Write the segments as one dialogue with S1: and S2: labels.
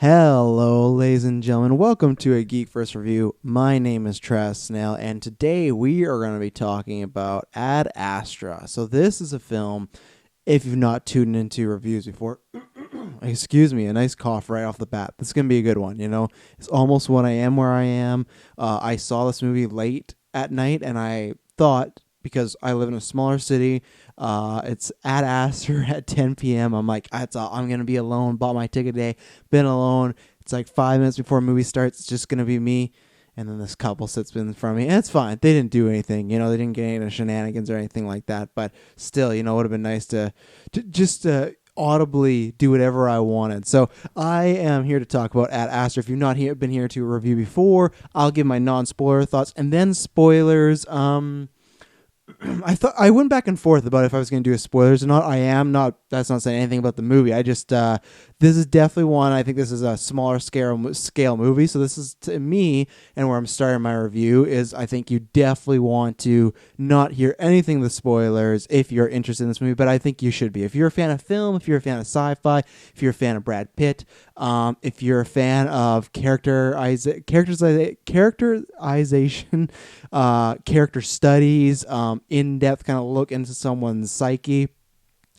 S1: Hello, ladies and gentlemen. Welcome to a Geek First Review. My name is Travis Snell, and today we are going to be talking about Ad Astra. So this is a film, if you've not tuned into reviews before, excuse me, a nice cough right off the bat. This is going to be a good one, you know. It's almost 1 a.m. where I am. I saw this movie late at night, and I thought, because I live in a smaller city, it's Ad Astra at 10 p.m. I'm like, I'm going to be alone. Bought my ticket today. Been alone. It's like 5 minutes before the movie starts. It's just going to be me. And then this couple sits in front of me. And it's fine. They didn't do anything. You know, they didn't get any shenanigans or anything like that. But still, you know, it would have been nice to just audibly do whatever I wanted. So I am here to talk about Ad Astra. If you've not been here to review before, I'll give my non-spoiler thoughts and then spoilers. I went back and forth about if I was going to do a spoilers or not. I am not. That's not saying anything about the movie. I just this is definitely one. I think this is a smaller scale movie. So this is, to me, and where I'm starting my review is, I think you definitely want to not hear anything with spoilers if you're interested in this movie. But I think you should be. If you're a fan of film, if you're a fan of sci-fi, if you're a fan of Brad Pitt, if you're a fan of characterization, character studies, in-depth kind of look into someone's psyche,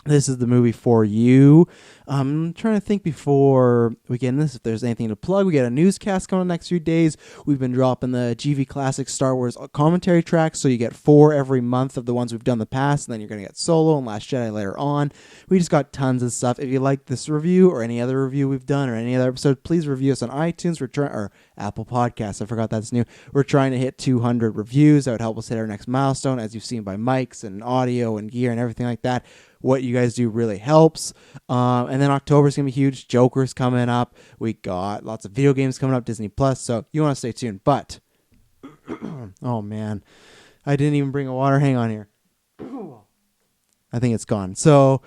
S1: this is the movie for you. I'm trying to think before we get in this if there's anything to plug. We got a newscast coming in the next few days. We've been dropping the GV Classic Star Wars commentary tracks, so you get 4 every month of the ones we've done in the past, and then you're going to get Solo and Last Jedi later on. We just got tons of stuff. If you like this review or any other review we've done or any other episode, please review us on iTunes or Apple Podcasts. I forgot that's new. We're trying to hit 200 reviews. That would help us hit our next milestone, as you've seen by mics and audio and gear and everything like that. What you guys do really helps. And then October's going to be huge. Joker's coming up. We got lots of video games coming up, Disney Plus. So you want to stay tuned. But, oh man, I didn't even bring a water. Hang on here. I think it's gone. So,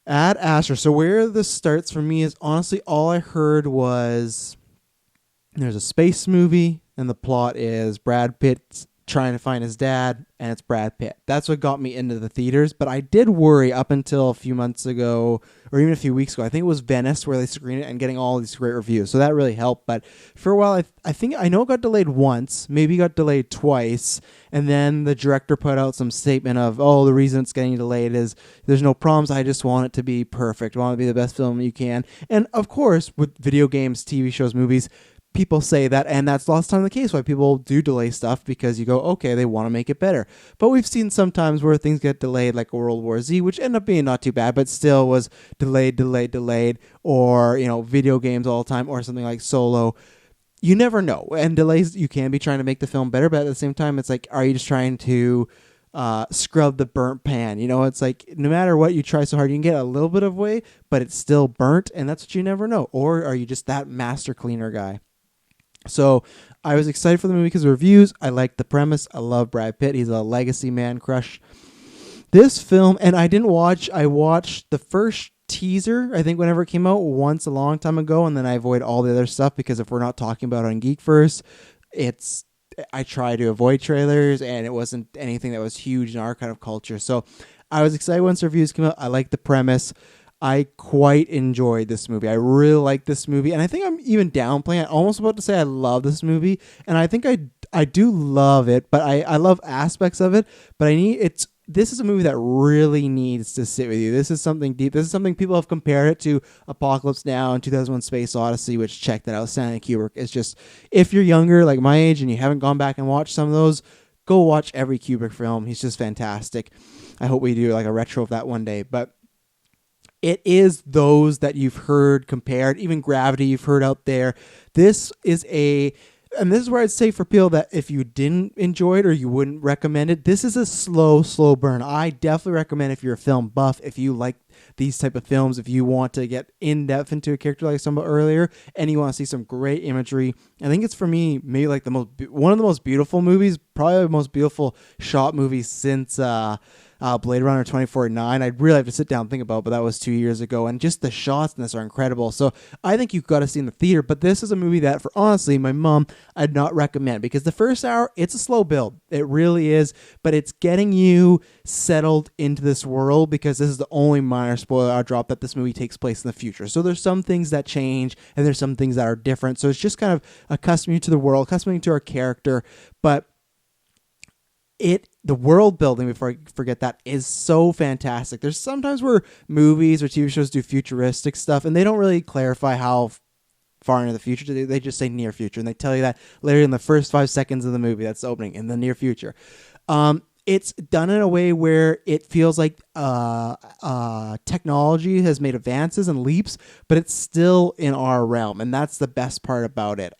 S1: Ad Astra. So where this starts for me is, honestly, all I heard was there's a space movie, and the plot is Brad Pitt's trying to find his dad, and it's Brad Pitt. That's what got me into the theaters. But I did worry up until a few months ago, or even a few weeks ago. I think it was Venice where they screened it and getting all these great reviews. So that really helped. But for a while, I know it got delayed once, maybe got delayed twice. And then the director put out some statement of, the reason it's getting delayed is there's no problems. I just want it to be perfect. I want it to be the best film you can. And of course, with video games, TV shows, movies, people say that, and that's lots of time the case why people do delay stuff, because you go, okay, they want to make it better. But we've seen sometimes where things get delayed, like World War Z, which ended up being not too bad, but still was delayed, or, you know, video games all the time, or something like Solo. You never know. And delays, you can be trying to make the film better, but at the same time, it's like, are you just trying to scrub the burnt pan? You know, it's like, no matter what you try so hard, you can get a little bit of way, but it's still burnt, and that's what you never know. Or are you just that master cleaner guy? So I was excited for the movie because of reviews. I liked the premise. I love Brad Pitt. He's a legacy man crush. This film, and I watched the first teaser, I think, whenever it came out once a long time ago, and then I avoid all the other stuff, because if we're not talking about it on Geek First, I try to avoid trailers, and it wasn't anything that was huge in our kind of culture. So I was excited once the reviews came out. I liked the premise. I quite enjoyed this movie. I really like this movie, and I think I'm even downplaying. I'm almost about to say I love this movie, and I think I do love it, but I love aspects of it. But this is a movie that really needs to sit with you. This is something deep. This is something people have compared it to Apocalypse Now and 2001: Space Odyssey, which, check that out. Stanley Kubrick. It's just, if you're younger, like my age, and you haven't gone back and watched some of those, go watch every Kubrick film. He's just fantastic. I hope we do like a retro of that one day, but it is those that you've heard compared, even Gravity you've heard out there. This is and this is where I'd say for people that if you didn't enjoy it or you wouldn't recommend it, this is a slow burn. I definitely recommend, if you're a film buff, if you like these type of films, if you want to get in depth into a character like some earlier, and you want to see some great imagery. I think it's, for me, maybe like one of the most beautiful movies, probably the most beautiful shot movie since Blade Runner 2049. I'd really have to sit down and think about, but that was 2 years ago. And just the shots in this are incredible. So I think you've got to see in the theater. But this is a movie that, for honestly, my mom, I'd not recommend, because the first hour, it's a slow build. It really is. But it's getting you settled into this world, because this is the only minor spoiler I'll drop, that this movie takes place in the future. So there's some things that change and there's some things that are different. So it's just kind of accustoming you to the world, accustoming you to our character. But the world building, before I forget that, is so fantastic. There's sometimes where movies or TV shows do futuristic stuff and they don't really clarify how far into the future. They just say near future, and they tell you that literally in the first 5 seconds of the movie that's opening, in the near future. It's done in a way where it feels like technology has made advances and leaps, but it's still in our realm, and that's the best part about it.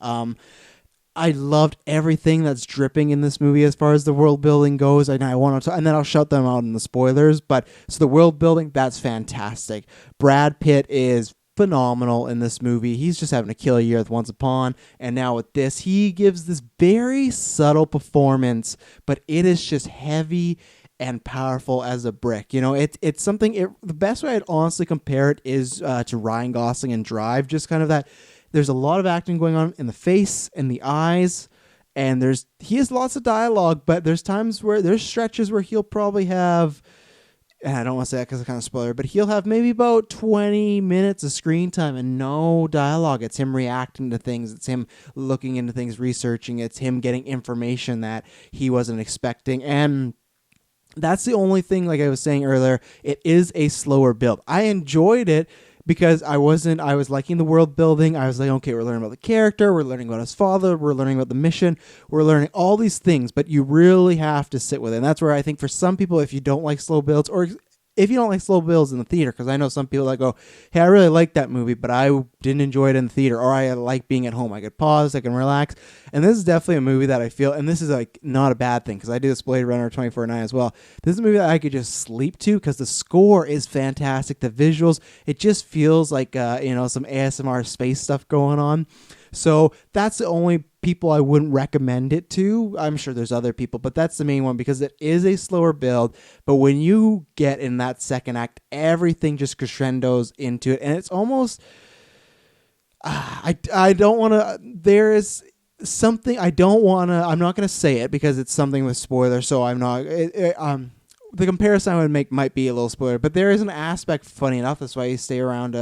S1: I loved everything that's dripping in this movie as far as the world building goes. And then I'll shout them out in the spoilers. But so the world building, that's fantastic. Brad Pitt is phenomenal in this movie. He's just having a killer year with Once Upon, and now with this, he gives this very subtle performance, but it is just heavy and powerful as a brick. It's something. The best way I'd honestly compare it is to Ryan Gosling in Drive. Just kind of that. There's a lot of acting going on in the face and the eyes, and he has lots of dialogue, but there's stretches where he'll probably have, and I don't want to say that because it's kind of spoiler, but he'll have maybe about 20 minutes of screen time and no dialogue. It's him reacting to things. It's him looking into things, researching. It's him getting information that he wasn't expecting. And that's the only thing, like I was saying earlier, it is a slower build. I enjoyed it because I was liking the world building. I was like, okay, we're learning about the character, we're learning about his father, we're learning about the mission, we're learning all these things, but you really have to sit with it. And that's where I think for some people, if you don't like slow builds, or if you don't like slow builds in the theater, because I know some people that go, hey, I really like that movie, but I didn't enjoy it in the theater, or I like being at home. I could pause, I can relax. And this is definitely a movie that I feel, and this is like not a bad thing, because I do this Blade Runner 2049 as well. This is a movie that I could just sleep to, because the score is fantastic. The visuals, it just feels like some ASMR space stuff going on. So that's the only people I wouldn't recommend it to. I'm sure there's other people, but that's the main one, because it is a slower build. But when you get in that second act, everything just crescendos into it. And it's almost, I don't want to, there is something, I'm not going to say it because it's something with spoilers. So I'm not, the comparison I would make might be a little spoiler, but there is an aspect, funny enough, that's why you stay around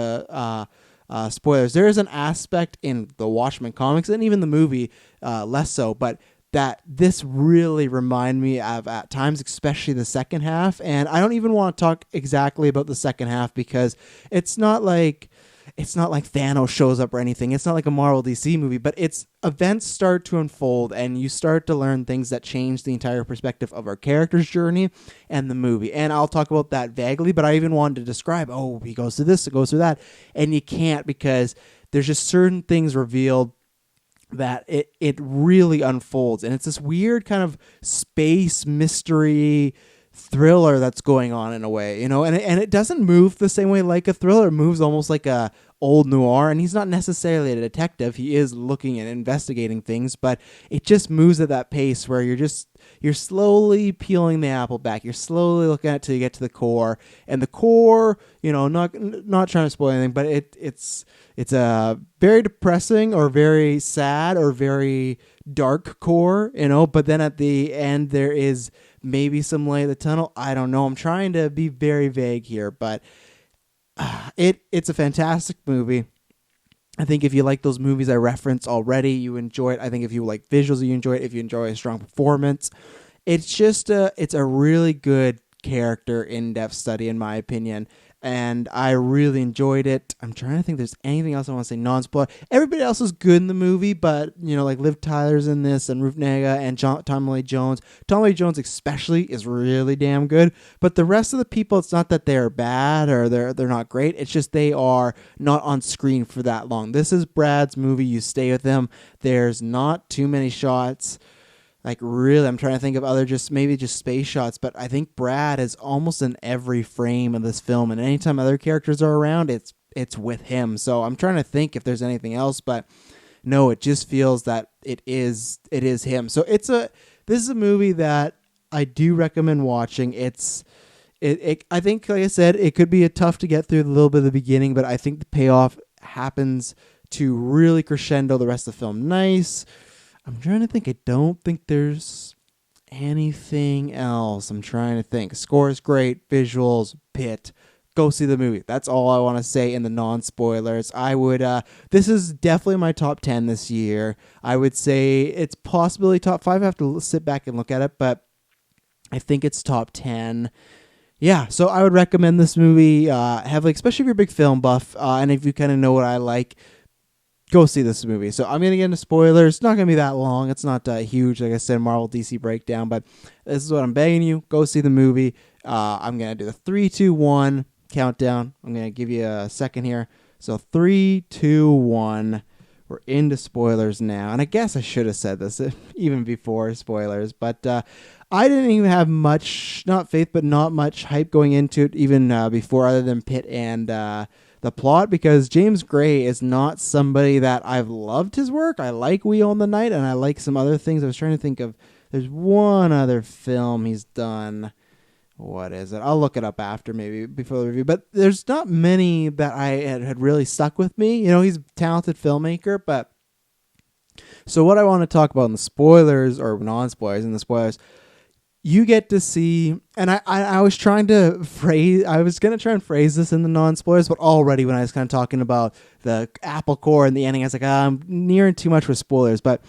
S1: spoilers. There is an aspect in the Watchmen comics and even the movie, less so, but that this really remind me of at times, especially the second half. And I don't even want to talk exactly about the second half, because it's not like Thanos shows up or anything. It's not like a Marvel DC movie, but it's events start to unfold and you start to learn things that change the entire perspective of our character's journey and the movie. And I'll talk about that vaguely, but I even wanted to describe, he goes through this, it goes through that. And you can't, because there's just certain things revealed that it really unfolds. And it's this weird kind of space mystery thriller that's going on in a way, and it doesn't move the same way like a thriller. It moves almost like a old noir, and he's not necessarily a detective. He is looking and investigating things, but it just moves at that pace where you're slowly peeling the apple back. You're slowly looking at it till you get to the core, and the core, not trying to spoil anything, but it's a very depressing or very sad or very dark core, but then at the end there is maybe some light at the tunnel. I don't know. I'm trying to be very vague here, but it's a fantastic movie. I think if you like those movies I referenced already, you enjoy it. I think if you like visuals, you enjoy it. If you enjoy a strong performance, it's just it's a really good character in-depth study, in my opinion. And I really enjoyed it. I'm trying to think if there's anything else I want to say non-spoiler. Everybody else is good in the movie, but, like Liv Tyler's in this, and Ruth Negga, and Tommy Lee Jones. Tommy Lee Jones especially is really damn good. But the rest of the people, it's not that they're bad or they're not great. It's just they are not on screen for that long. This is Brad's movie. You stay with him. There's not too many shots. Like, really, I'm trying to think of other maybe just space shots, but I think Brad is almost in every frame of this film, and anytime other characters are around, it's with him. So I'm trying to think if there's anything else, but no, it just feels that it is him. So this is a movie that I do recommend watching. It's I think, like I said, it could be a tough to get through a little bit of the beginning, but I think the payoff happens to really crescendo the rest of the film. Nice. I'm trying to think. I don't think there's anything else. I'm trying to think. Score is great. Visuals, Pitt. Go see the movie. That's all I want to say in the non-spoilers. I would, this is definitely my top 10 this year. I would say it's possibly top 5. I have to sit back and look at it, but I think it's top 10. Yeah, so I would recommend this movie heavily, especially if you're a big film buff, and if you kind of know what I like, go see this movie. So I'm going to get into spoilers. It's not going to be that long. It's not huge, like I said, Marvel DC breakdown, but this is what I'm begging you. Go see the movie. I'm going to do the 3, 2, 1 countdown. I'm going to give you a second here. So 3, 2, 1. We're into spoilers now. And I guess I should have said this even before spoilers, but I didn't even have much, not faith, but not much hype going into it even before, other than Pitt and the plot, because James Gray is not somebody that I've loved his work. I like We Own the Night, and I like some other things. I was trying to think of, there's one other film he's done. What is it? I'll look it up after, maybe before the review. But there's not many that I had really stuck with me. You know, he's a talented filmmaker, but so what I want to talk about in the spoilers, or non-spoilers in the spoilers, you get to see, and I was trying to phrase, I was going to try and phrase this in the non-spoilers, but already when I was kind of talking about the Apple Core and the ending, I was like, I'm nearing too much with spoilers. But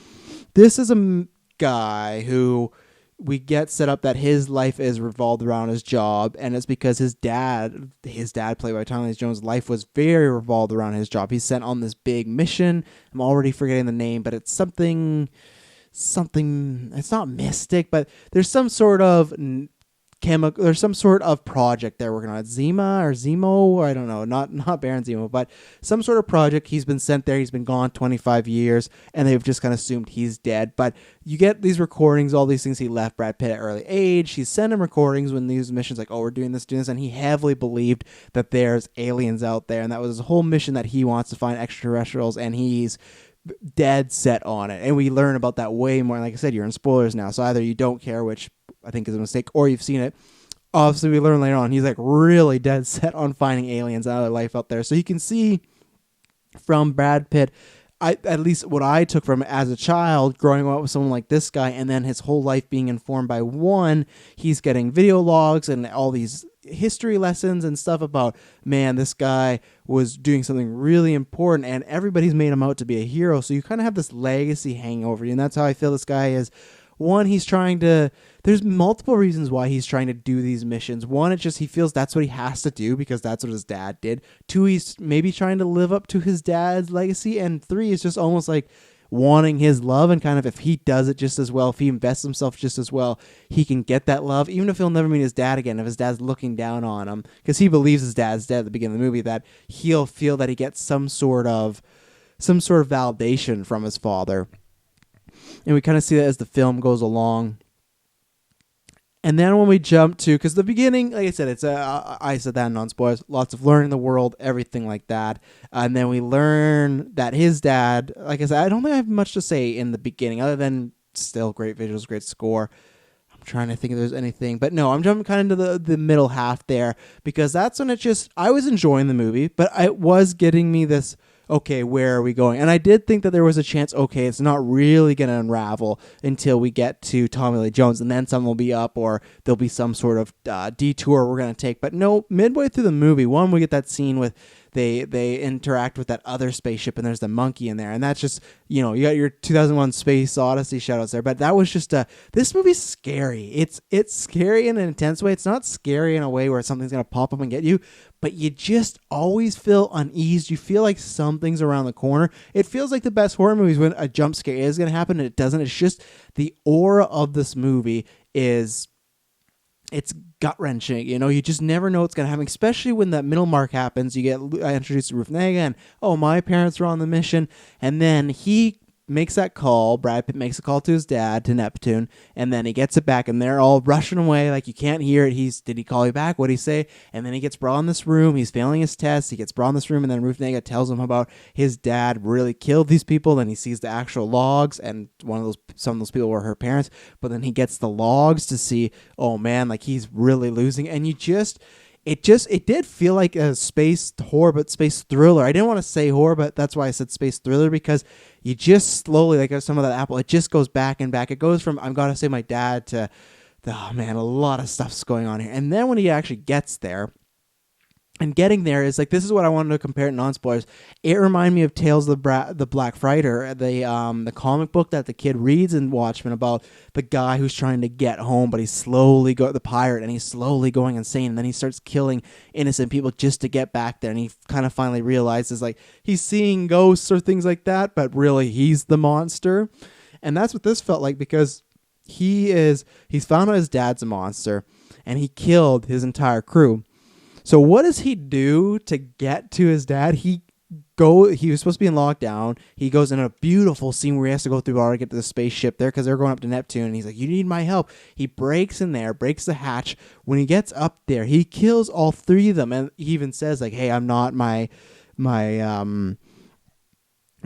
S1: this is a guy who we get set up that his life is revolved around his job, and it's because his dad, played by Tommy Lee Jones' life was very revolved around his job. He's sent on this big mission. I'm already forgetting the name, but it's something, it's not mystic, but there's some sort of chemical, there's some sort of project they're working on. Zemo, I don't know, not Baron Zemo, but some sort of project. He's been sent there. He's been gone 25 years, and they've just kind of assumed he's dead. But you get these recordings, all these things he left Brad Pitt at early age. He's sending him recordings when these missions, like, oh, we're doing this, and he heavily believed that there's aliens out there, and that was his whole mission, that he wants to find extraterrestrials, and he's dead set on it. And we learn about that way more. Like I said, you're in spoilers now, so either you don't care, which I think is a mistake, or you've seen it. Obviously, we learn later on he's like really dead set on finding aliens and other life out there. So you can see from Brad Pitt, at least what I took from it as a child, growing up with someone like this guy, and then his whole life being informed by one, he's getting video logs and all these history lessons and stuff about, man, this guy was doing something really important, and everybody's made him out to be a hero. So you kind of have this legacy hanging over you, and that's how I feel this guy is. One, he's trying to, there's multiple reasons why he's trying to do these missions. One, it's just he feels that's what he has to do because that's what his dad did. Two, he's maybe trying to live up to his dad's legacy. And three, it's just almost like wanting his love, and kind of if he does it just as well, if he invests himself just as well, he can get that love, even if he'll never meet his dad again, if his dad's looking down on him, because he believes his dad's dead at the beginning of the movie, that he'll feel that he gets some sort of validation from his father. And we kind of see that as the film goes along. And then when we jump to, because the beginning, like I said, it's I said that in non-spoilers, lots of learning the world, everything like that. And then we learn that his dad, like I said, I don't think I have much to say in the beginning, other than still great visuals, great score. I'm trying to think if there's anything, but no, I'm jumping kind of into the middle half there, because that's when I was enjoying the movie, but it was getting me this, okay, where are we going? And I did think that there was a chance, okay, it's not really going to unravel until we get to Tommy Lee Jones, and then something will be up, or there'll be some sort of detour we're going to take. But no, midway through the movie, one, we get that scene with they interact with that other spaceship, and there's the monkey in there, and that's just, you know, you got your 2001 Space Odyssey shoutouts there, but that was just this movie's scary. It's scary in an intense way. It's not scary in a way where something's going to pop up and get you, but you just always feel uneased. You feel like something's around the corner. It feels like the best horror movies when a jump scare is going to happen and it doesn't. It's just the aura of this movie is, it's gut-wrenching. You know, you just never know what's going to happen, especially when that middle mark happens. You get introduced to Ruth Negga, and, oh, my parents were on the mission, and then he makes that call. Brad Pitt makes a call to his dad, to Neptune, and then he gets it back, and they're all rushing away like you can't hear it. Did he call you back? What did he say? And then he gets brought in this room. He's failing his test. He gets brought in this room, and then Ruth Negga tells him about his dad really killed these people. Then he sees the actual logs, and some of those people were her parents. But then he gets the logs to see, oh man, like he's really losing. And it did feel like a space horror, but space thriller. I didn't want to say horror, but that's why I said space thriller, because you just slowly, like some of that Apple, it just goes back and back. It goes from, I'm going to say my dad, to, oh man, a lot of stuff's going on here. And then when he actually gets there, and getting there is like, this is what I wanted to compare it, non-spoilers. It reminded me of Tales of the Black Friday, the comic book that the kid reads in Watchmen, about the guy who's trying to get home, but he's slowly the pirate, and he's slowly going insane, and then he starts killing innocent people just to get back there, and he kind of finally realizes like he's seeing ghosts or things like that, but really he's the monster. And that's what this felt like, because he's found out his dad's a monster, and he killed his entire crew. So what does he do to get to his dad? He was supposed to be in lockdown. He goes in a beautiful scene where he has to go through water to get to the spaceship there, because they're going up to Neptune, and he's like, you need my help. He breaks in there, breaks the hatch. When he gets up there, he kills all three of them, and he even says like, hey, I'm not my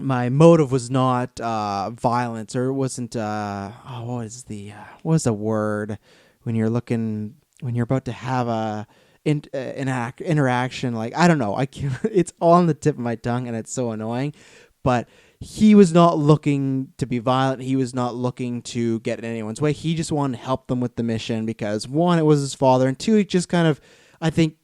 S1: motive was not violence, or it wasn't what is the word when you're about to have a interaction, like, I don't know, it's on the tip of my tongue, and it's so annoying. But he was not looking to be violent. He was not looking to get in anyone's way. He just wanted to help them with the mission, because one, it was his father, and two, he just kind of, I think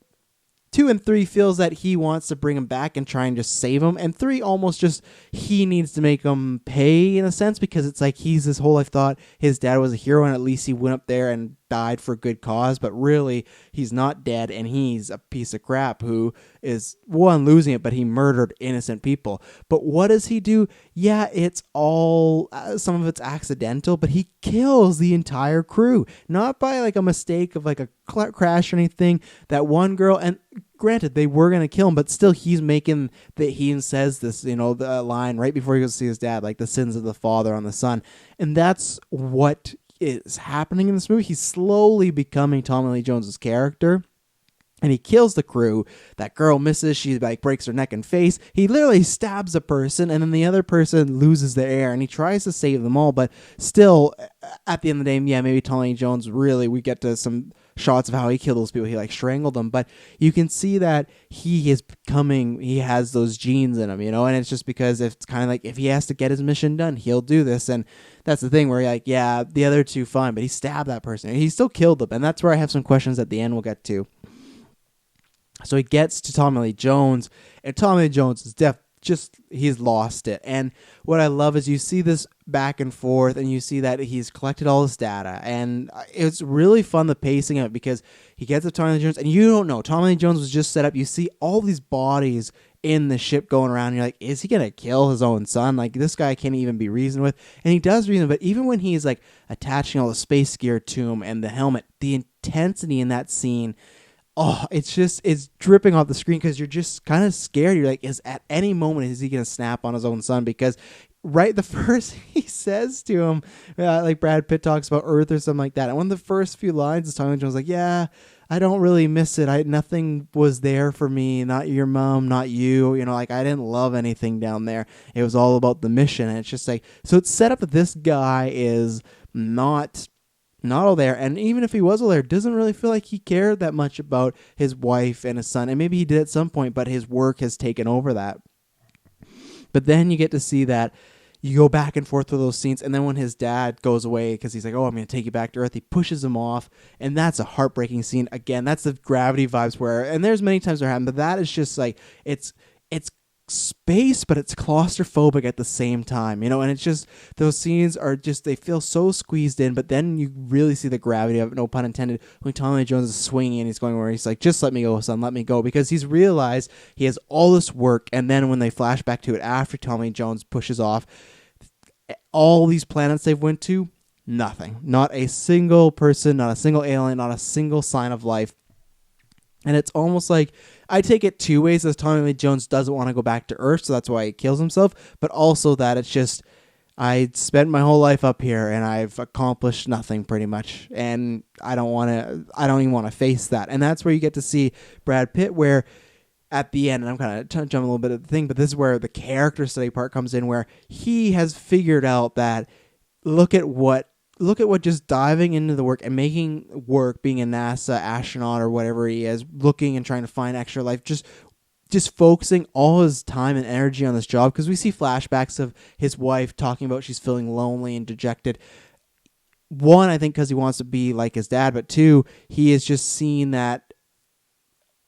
S1: 2 and 3 feels that he wants to bring him back and try and just save him. And 3 almost just, he needs to make him pay in a sense, because it's like he's his whole life thought his dad was a hero, and at least he went up there and died for a good cause. But really, he's not dead, and he's a piece of crap who is, one, losing it, but he murdered innocent people. But what does he do? Yeah, it's all, some of it's accidental, but he kills the entire crew. Not by like a mistake of like a crash or anything. That one girl, and granted, they were going to kill him, but still he's making that he says this, the line right before he goes to see his dad, like the sins of the father on the son. And that's what is happening in this movie. He's slowly becoming Tommy Lee Jones's character. And he kills the crew. That girl misses. She like breaks her neck and face. He literally stabs a person, and then the other person loses their air, and he tries to save them all. But still, at the end of the day, yeah, maybe Tommy Lee Jones, really, we get to some shots of how he killed those people. He like strangled them, but you can see that he has those genes in him, and it's just because it's kind of like, if he has to get his mission done, he'll do this. And that's the thing where you're like, yeah, the other two, fine, but he stabbed that person, and he still killed them. And that's where I have some questions at the end we'll get to. So he gets to Tommy Lee Jones, and Tommy Lee Jones is he's lost it. And what I love is you see this back and forth, and you see that he's collected all this data, and it's really fun, the pacing of it, because he gets to Tommy Lee Jones, and you don't know, Tommy Lee Jones was just set up. You see all these bodies in the ship going around, and you're like, is he gonna kill his own son? Like, this guy can't even be reasoned with. And he does reason, but even when he's like attaching all the space gear to him and the helmet, the intensity in that scene, it's dripping off the screen, because you're just kind of scared. You're like, at any moment is he going to snap on his own son? Because right the first he says to him, like Brad Pitt talks about Earth or something like that, and one of the first few lines is Tommy Jones like, yeah, I don't really miss it. Nothing was there for me, not your mom, not you. Like, I didn't love anything down there. It was all about the mission. And it's just like, so it's set up that this guy is not all there, and even if he was all there, doesn't really feel like he cared that much about his wife and his son. And maybe he did at some point, but his work has taken over that. But then you get to see that you go back and forth with those scenes, and then when his dad goes away, because he's like, oh, I'm going to take you back to Earth, he pushes him off, and that's a heartbreaking scene. Again, that's the Gravity vibes and there's many times they're happening, but that is just like, it's space, but it's claustrophobic at the same time, and it's just, those scenes are just, they feel so squeezed in. But then you really see the gravity of it, no pun intended, when Tommy Lee Jones is swinging and he's going where he's like, just let me go, son, let me go, because he's realized he has all this work. And then when they flash back to it after Tommy Lee Jones pushes off, all these planets they've went to, nothing, not a single person, not a single alien, not a single sign of life. And it's almost like, I take it two ways, as Tommy Lee Jones doesn't want to go back to Earth, so that's why he kills himself, but also that it's just, I spent my whole life up here and I've accomplished nothing pretty much. And I don't even want to face that. And that's where you get to see Brad Pitt, where at the end, and I'm kind of jumping a little bit of the thing, but this is where the character study part comes in, where he has figured out that look at what just diving into the work and making work, being a NASA astronaut or whatever he is, looking and trying to find extra life, just focusing all his time and energy on this job, because we see flashbacks of his wife talking about she's feeling lonely and dejected. One, I think because he wants to be like his dad, but two, he is just seeing that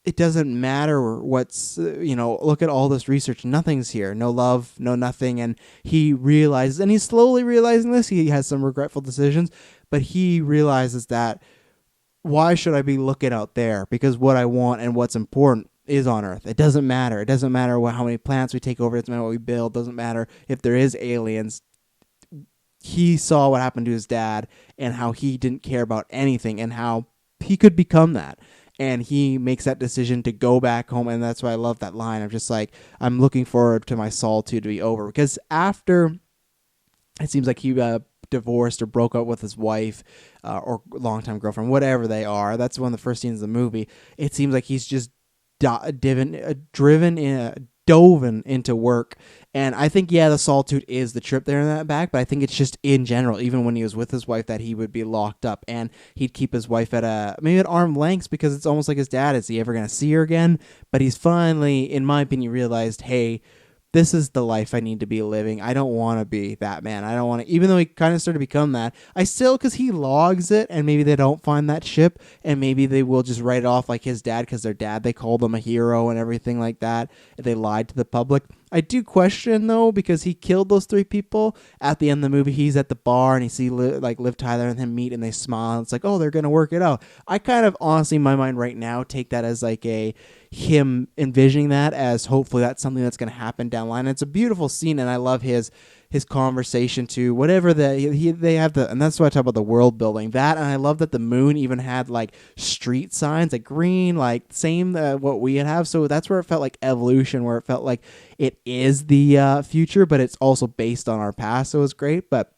S1: it doesn't matter what's, look at all this research. Nothing's here. No love, no nothing. And he realizes, and he's slowly realizing this. He has some regretful decisions, but he realizes that why should I be looking out there? Because what I want and what's important is on Earth. It doesn't matter. It doesn't matter how many planets we take over. It doesn't matter what we build. It doesn't matter if there is aliens. He saw what happened to his dad and how he didn't care about anything and how he could become that. And he makes that decision to go back home. And that's why I love that line. I'm just like, I'm looking forward to my solitude to be over. Because after, it seems like he divorced or broke up with his wife or longtime girlfriend, whatever they are. That's one of the first scenes of the movie. It seems like he's just dove into work. And I think, the solitude is the trip there in that back, but I think it's just in general, even when he was with his wife, that he would be locked up and he'd keep his wife at maybe at arm's length, because it's almost like his dad. Is he ever going to see her again? But he's finally, in my opinion, realized, hey, this is the life I need to be living. I don't want to be that man. I don't want to, even though he kind of started to become that, I still, because he logs it, and maybe they don't find that ship, and maybe they will just write it off like his dad, because their dad, they called him a hero and everything like that. They lied to the public. I do question, though, because he killed those 3 people. At the end of the movie, he's at the bar, and he see Liv Tyler and him meet, and they smile. And it's like, oh, they're going to work it out. I kind of, honestly, in my mind right now, take that as like him envisioning that as hopefully that's something that's going to happen down the line. It's a beautiful scene, and I love his conversation to whatever they have and that's why I talk about the world building. That, and I love that the moon even had like street signs, like green, like same what we have. So that's where it felt like evolution, where it felt like it is the future, but it's also based on our past. So it was great. But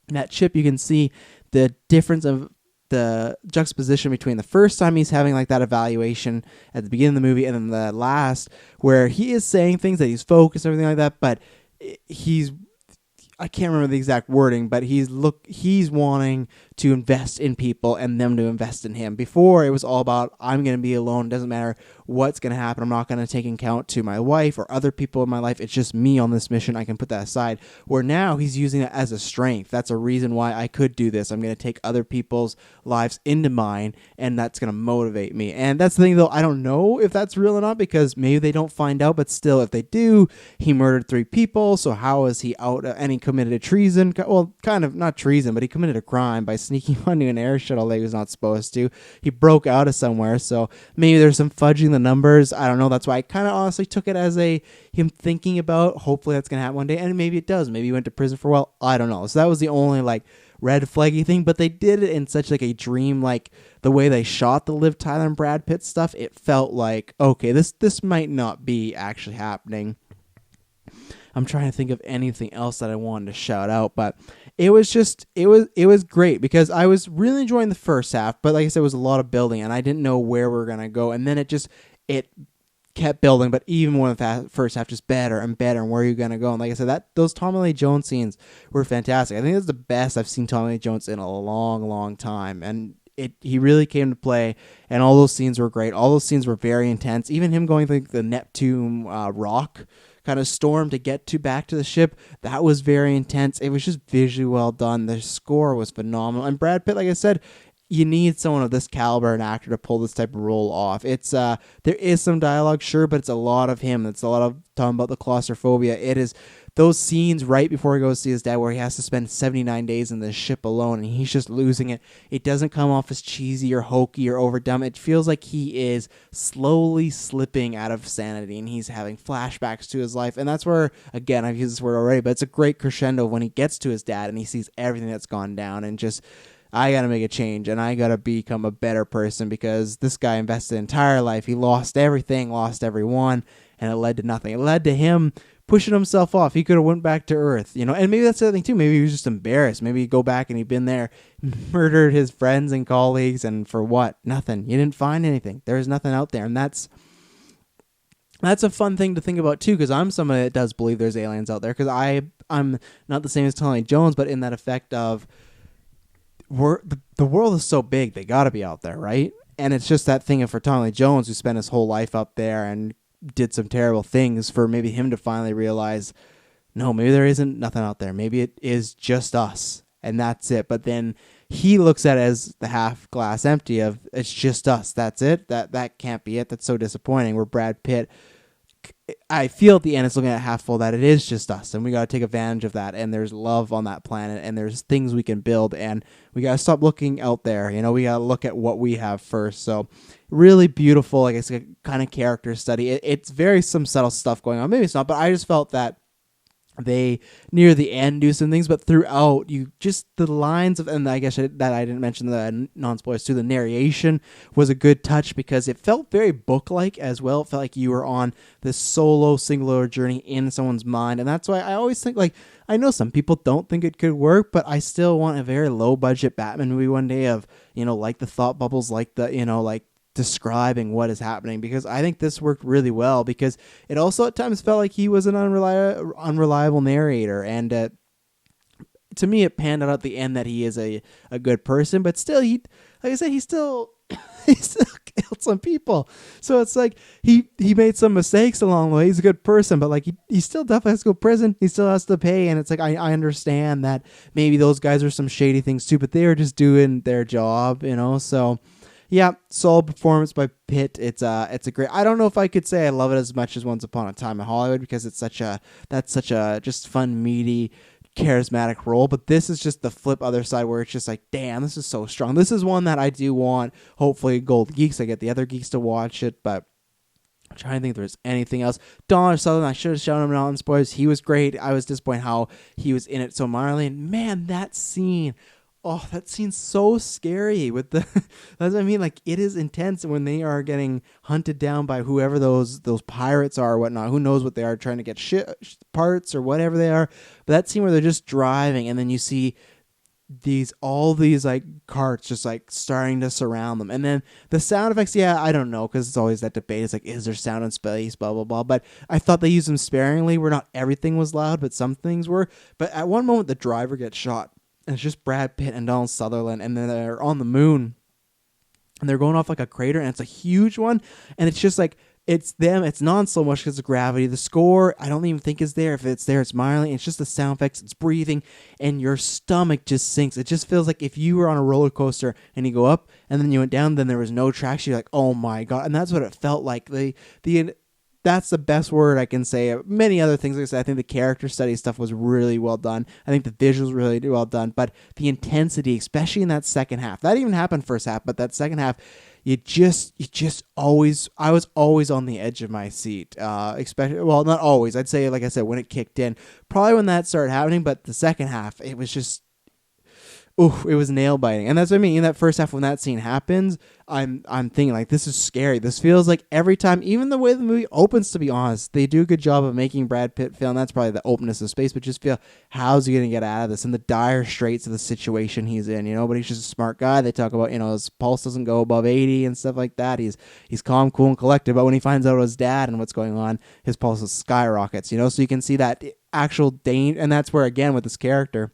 S1: that ship, you can see the difference of the juxtaposition between the first time he's having like that evaluation at the beginning of the movie and then the last, where he is saying things that he's focused, everything like that, but I can't remember the exact wording, but he's wanting to invest in people and them to invest in him. Before, it was all about, I'm going to be alone. It doesn't matter what's going to happen. I'm not going to take account to my wife or other people in my life. It's just me on this mission. I can put that aside. Where now he's using it as a strength. That's a reason why I could do this. I'm going to take other people's lives into mine, and that's going to motivate me. And that's the thing, though. I don't know if that's real or not, because maybe they don't find out. But still, if they do, he murdered 3 people. So how is he out? And he committed a treason. Well, kind of not treason, but he committed a crime by sneaking onto an air shuttle that he was not supposed to. He broke out of somewhere. So maybe there's some fudging the numbers. I don't know. That's why I kind of honestly took it as him thinking about, hopefully that's going to happen one day. And maybe it does. Maybe he went to prison for a while. I don't know. So that was the only red flaggy thing, but they did it in such a dream, the way they shot the Liv Tyler and Brad Pitt stuff. It felt like, okay, this might not be actually happening. I'm trying to think of anything else that I wanted to shout out, but it was great, because I was really enjoying the first half, but like I said, it was a lot of building, and I didn't know where we were going to go, and then it kept building, but even more than the first half, just better and better, and where are you going to go? And like I said, those Tommy Lee Jones scenes were fantastic. I think that's the best I've seen Tommy Lee Jones in a long, long time, and he really came to play, and all those scenes were great. All those scenes were very intense. Even him going through the Neptune rock kind of storm to get back to the ship, that was very intense. It was just visually well done. The score was phenomenal, and Brad Pitt, like I said, you need someone of this caliber, an actor, to pull this type of role off. It's there is some dialogue, sure, but it's a lot of him. It's a lot of talking about the claustrophobia. It is those scenes right before he goes to see his dad, where he has to spend 79 days in the ship alone, and he's just losing it. It doesn't come off as cheesy or hokey or overdone. It feels like he is slowly slipping out of sanity, and he's having flashbacks to his life. And that's where, again, I've used this word already, but it's a great crescendo when he gets to his dad and he sees everything that's gone down, and just, I got to make a change, and I got to become a better person, because this guy invested entire life. He lost everything, lost everyone, and it led to nothing. It led to him pushing himself off. He could have went back to Earth, and maybe that's the other thing too. Maybe he was just embarrassed. Maybe he'd go back and he'd been there, murdered his friends and colleagues, and for what? Nothing. You didn't find anything. There was nothing out there, and that's a fun thing to think about too, because I'm somebody that does believe there's aliens out there, because I'm not the same as Tommy Jones, but in that effect of the world is so big, they got to be out there, right? And it's just that thing of for Tommy Jones, who spent his whole life up there and did some terrible things, for maybe him to finally realize, no, maybe there isn't nothing out there. Maybe it is just us, and that's it. But then he looks at it as the half glass empty of, it's just us. That's it. That can't be it. That's so disappointing. Where Brad Pitt, I feel at the end, it's looking at half full, that it is just us, and we got to take advantage of that, and there's love on that planet, and there's things we can build, and we got to stop looking out there. We got to look at what we have first. So really beautiful, like it's a kind of character study. It's very some subtle stuff going on. Maybe it's not, but I just felt that they near the end do some things, but throughout, you just the lines of, and I guess that I didn't mention the non-spoilers too, the narration was a good touch, because it felt very book-like as well. It felt like you were on this solo singular journey in someone's mind, and that's why I always think, like, I know some people don't think it could work, but I still want a very low budget Batman movie one day of, like the thought bubbles, like the, like describing what is happening, because I think this worked really well, because it also at times felt like he was an unreliable narrator, and to me it panned out at the end that he is a good person, but still, he, like I said, he still killed some people. So it's like he made some mistakes along the way. He's a good person, but like he still definitely has to go to prison. He still has to pay, and it's like I understand that maybe those guys are some shady things too, but they are just doing their job, so. Yeah, solid performance by Pitt. It's a great. I don't know if I could say I love it as much as Once Upon a Time in Hollywood, because it's such a just fun, meaty, charismatic role. But this is just the flip other side, where it's just like, damn, this is so strong. This is one that I do want. Hopefully, Gold Geeks. I get the other geeks to watch it, but I'm trying to think if there's anything else. Donald Sutherland, I should have shown him on spoilers. He was great. I was disappointed how he was in it so minorly. And man, that scene. Oh, that scene's so scary with the, that's what I mean. Like, it is intense when they are getting hunted down by whoever those pirates are or whatnot. Who knows what they are, trying to get parts or whatever they are. But that scene where they're just driving, and then you see all these like carts just like starting to surround them, and then the sound effects, I don't know, because it's always that debate. It's like, is there sound in space, blah blah blah, but I thought they used them sparingly, where not everything was loud, but some things were. But at one moment, the driver gets shot, and it's just Brad Pitt and Donald Sutherland, and then they're on the moon, and they're going off like a crater, and it's a huge one, and it's just like, it's them. It's not so much because of gravity. The score, I don't even think is there. If it's there, it's mildly. It's just the sound effects. It's breathing, and your stomach just sinks. It just feels like if you were on a roller coaster and you go up and then you went down, then there was no traction. You're like, oh my god, and that's what it felt like. That's the best word I can say. Many other things, like I said, I think the character study stuff was really well done. I think the visuals really well done, but the intensity, especially in that second half, that even happened first half, but that second half, you just always, I was always on the edge of my seat. Especially, well, not always. I'd say, like I said, when it kicked in, probably when that started happening, but the second half, it was just, it was nail biting. And that's what I mean. In that first half, when that scene happens, I'm thinking, like, this is scary. This feels like every time, even the way the movie opens, to be honest, they do a good job of making Brad Pitt feel, and that's probably the openness of space, but just feel, how's he going to get out of this, and the dire straits of the situation he's in, but he's just a smart guy. They talk about, his pulse doesn't go above 80 and stuff like that. He's calm, cool, and collected, but when he finds out his dad and what's going on, his pulse skyrockets, so you can see that actual danger, and that's where, again, with this character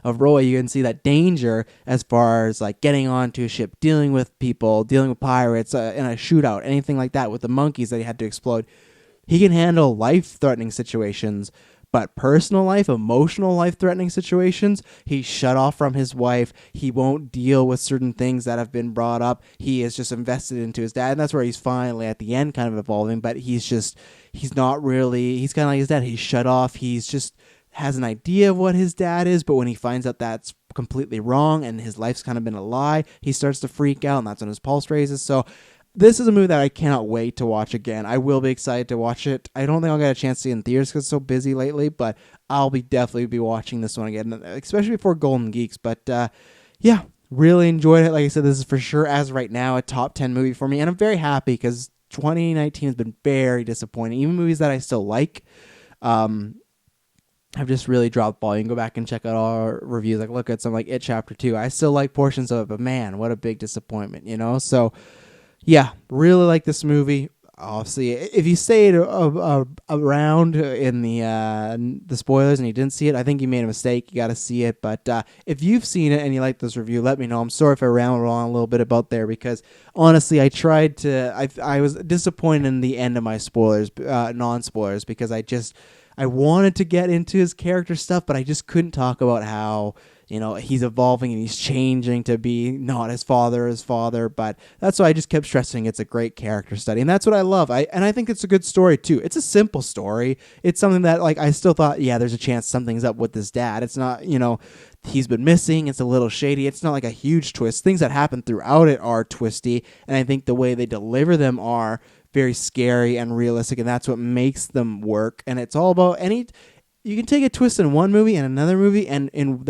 S1: of Roy, you can see that danger as far as like getting onto a ship, dealing with people, dealing with pirates, in a shootout, anything like that, with the monkeys that he had to explode. He can handle life-threatening situations, but personal life, emotional life-threatening situations, he's shut off from his wife. He won't deal with certain things that have been brought up. He is just invested into his dad, and that's where he's finally at the end kind of evolving, but he's kind of like his dad. He's shut off. He's just has an idea of what his dad is, but when he finds out that's completely wrong and his life's kind of been a lie, he starts to freak out, and that's when his pulse raises. So this is a movie that I cannot wait to watch again. I will be excited to watch it. I don't think I'll get a chance to see it in theaters because it's so busy lately, but I'll definitely be watching this one again, especially before Golden Geeks. But really enjoyed it. Like I said, this is for sure, as right now, a top 10 movie for me, and I'm very happy because 2019 has been very disappointing. Even movies that I still like, I've just really dropped the ball. You can go back and check out all our reviews. Like, look at some like It Chapter 2. I still like portions of it, but man, what a big disappointment, you know? So, yeah, really like this movie. Obviously, if you stayed around in the spoilers and you didn't see it, I think you made a mistake. You got to see it. But if you've seen it and you like this review, let me know. I'm sorry if I rambled on a little bit about there because honestly, I tried to. I was disappointed in the end of my spoilers, non-spoilers, because I wanted to get into his character stuff, but I just couldn't talk about how, you know, he's evolving and he's changing to be not his father, but that's why I just kept stressing it's a great character study, and that's what I love. I think it's a good story too. It's a simple story. It's something that, like, I still thought, yeah, there's a chance something's up with his dad. It's not, you know, he's been missing. It's a little shady. It's not like a huge twist. Things that happen throughout it are twisty, and I think the way they deliver them are very scary and realistic, and that's what makes them work. And it's all about you can take a twist in one movie and another movie, and in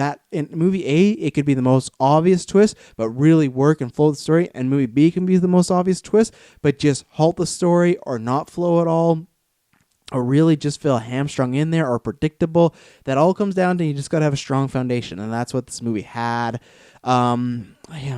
S1: movie A, it could be the most obvious twist, but really work and flow the story, and movie B can be the most obvious twist, but just halt the story or not flow at all, or really just feel hamstrung in there or predictable. That all comes down to you just got to have a strong foundation, and that's what this movie had. I'm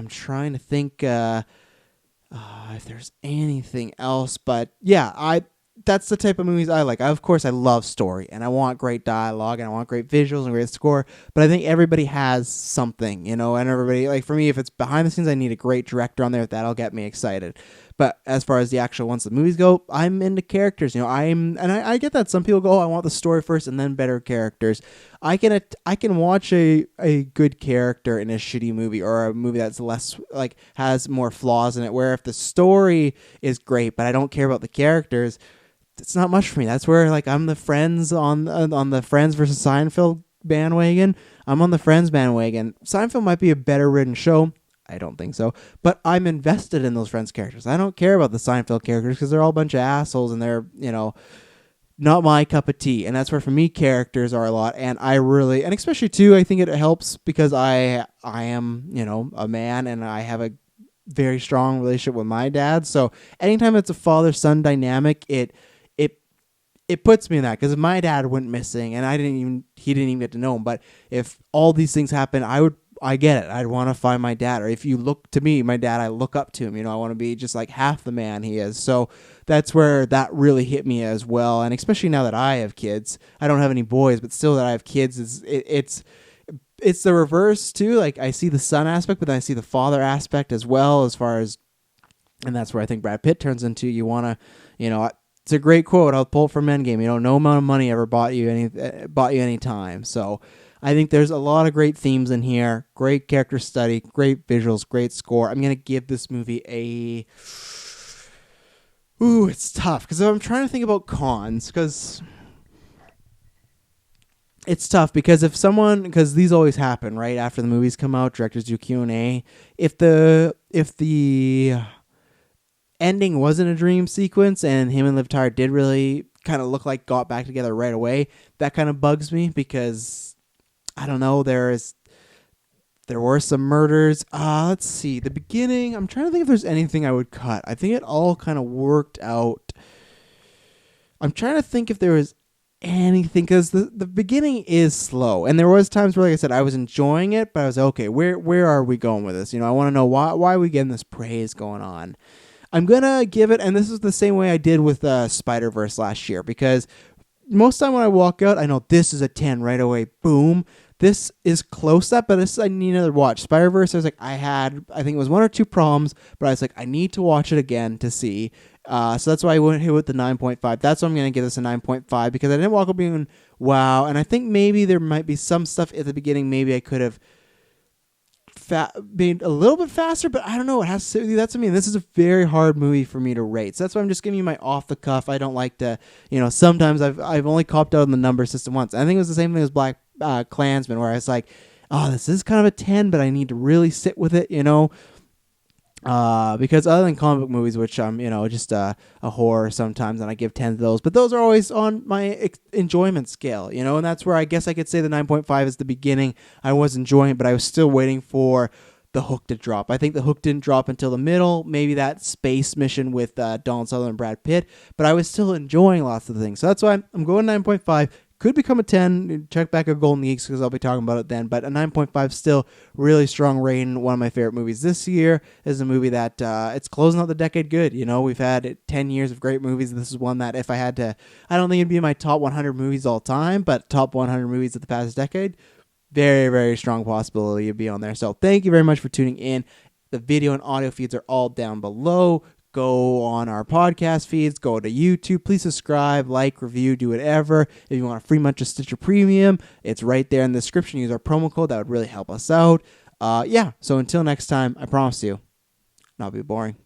S1: trying to think if there's anything else, but yeah, that's the type of movies I like. Of course, I love story, and I want great dialogue, and I want great visuals and great score, but I think everybody has something, you know, and everybody, like, for me, if it's behind the scenes, I need a great director on there. That'll get me excited. But as far as the actual, once the movies go, I'm into characters, you know, I get that some people go, oh, I want the story first and then better characters. I can watch a good character in a shitty movie, or a movie that's less, like, has more flaws in it, where if the story is great, but I don't care about the characters, it's not much for me. That's where, like, I'm the Friends on the Friends versus Seinfeld bandwagon. I'm on the Friends bandwagon. Seinfeld might be a better written show. I don't think so. But I'm invested in those Friends characters. I don't care about the Seinfeld characters because they're all a bunch of assholes and they're, you know, not my cup of tea. And that's where, for me, characters are a lot. And and especially too, I think it helps because I am, you know, a man, and I have a very strong relationship with my dad. So anytime it's a father-son dynamic, it puts me in that, because if my dad went missing and he didn't even get to know him, but if all these things happen, I get it. I'd want to find my dad. Or if you look to me, my dad, I look up to him. You know, I want to be just like half the man he is. So that's where that really hit me as well. And especially now that I have kids, I don't have any boys, but still that I have kids, it's the reverse too. Like, I see the son aspect, but then I see the father aspect as well, and that's where I think Brad Pitt turns into, you want to, you know, it's a great quote. I'll pull it from Endgame. You know, no amount of money ever bought you any time. So I think there's a lot of great themes in here. Great character study, great visuals, great score. I'm gonna give this movie it's tough because I'm trying to think about cons, because it's tough because because these always happen right after the movies come out. Directors do Q&A. If the ending wasn't a dream sequence and him and Liv Tyler did really kind of look like got back together right away, that kind of bugs me because, I don't know, there were some murders. Let's see. The beginning, I'm trying to think if there's anything I would cut. I think it all kind of worked out. I'm trying to think if there was anything, because the beginning is slow, and there was times where, like I said, I was enjoying it, but I was like, okay, where are we going with this? You know, I want to know why are we getting this praise going on. I'm going to give it, and this is the same way I did with Spider-Verse last year, because most of the time when I walk out, I know this is a 10 right away. Boom. This is close up, but I need another watch. Spider-Verse, I was like, I think it was one or two problems, but I was like, I need to watch it again to see. So that's why I went here with the 9.5. That's why I'm going to give this a 9.5, because I didn't walk up being, wow. And I think maybe there might be some stuff at the beginning maybe I could have being a little bit faster, but I don't know. It has to. That's what I mean. This is a very hard movie for me to rate. So that's why I'm just giving you my off the cuff. I don't like to, you know. Sometimes I've only copped out on the number system once. I think it was the same thing as Black Klansman, where I was like, oh, this is kind of a 10, but I need to really sit with it, you know. Because other than comic book movies, which I'm, you know, just a horror sometimes, and I give 10 to those, but those are always on my enjoyment scale, you know, and that's where I guess I could say the 9.5 is the beginning. I was enjoying it, but I was still waiting for the Hook to drop. I think the Hook didn't drop until the middle, maybe that space mission with Donald Sutherland and Brad Pitt, but I was still enjoying lots of the things. So that's why I'm going 9.5. Could become a 10. Check back at Golden Geeks because I'll be talking about it then. But a 9.5 still really strong rating. One of my favorite movies this year is a movie that it's closing out the decade good. You know, we've had 10 years of great movies. This is one that if I had to, I don't think it'd be in my top 100 movies all time, but top 100 movies of the past decade. Very, very strong possibility you'd be on there. So thank you very much for tuning in. The video and audio feeds are all down below. Go on our podcast feeds, go to YouTube. Please subscribe, like, review, do whatever. If you want a free month of Stitcher Premium, it's right there in the description. Use our promo code. That would really help us out. So until next time, I promise you, not be boring.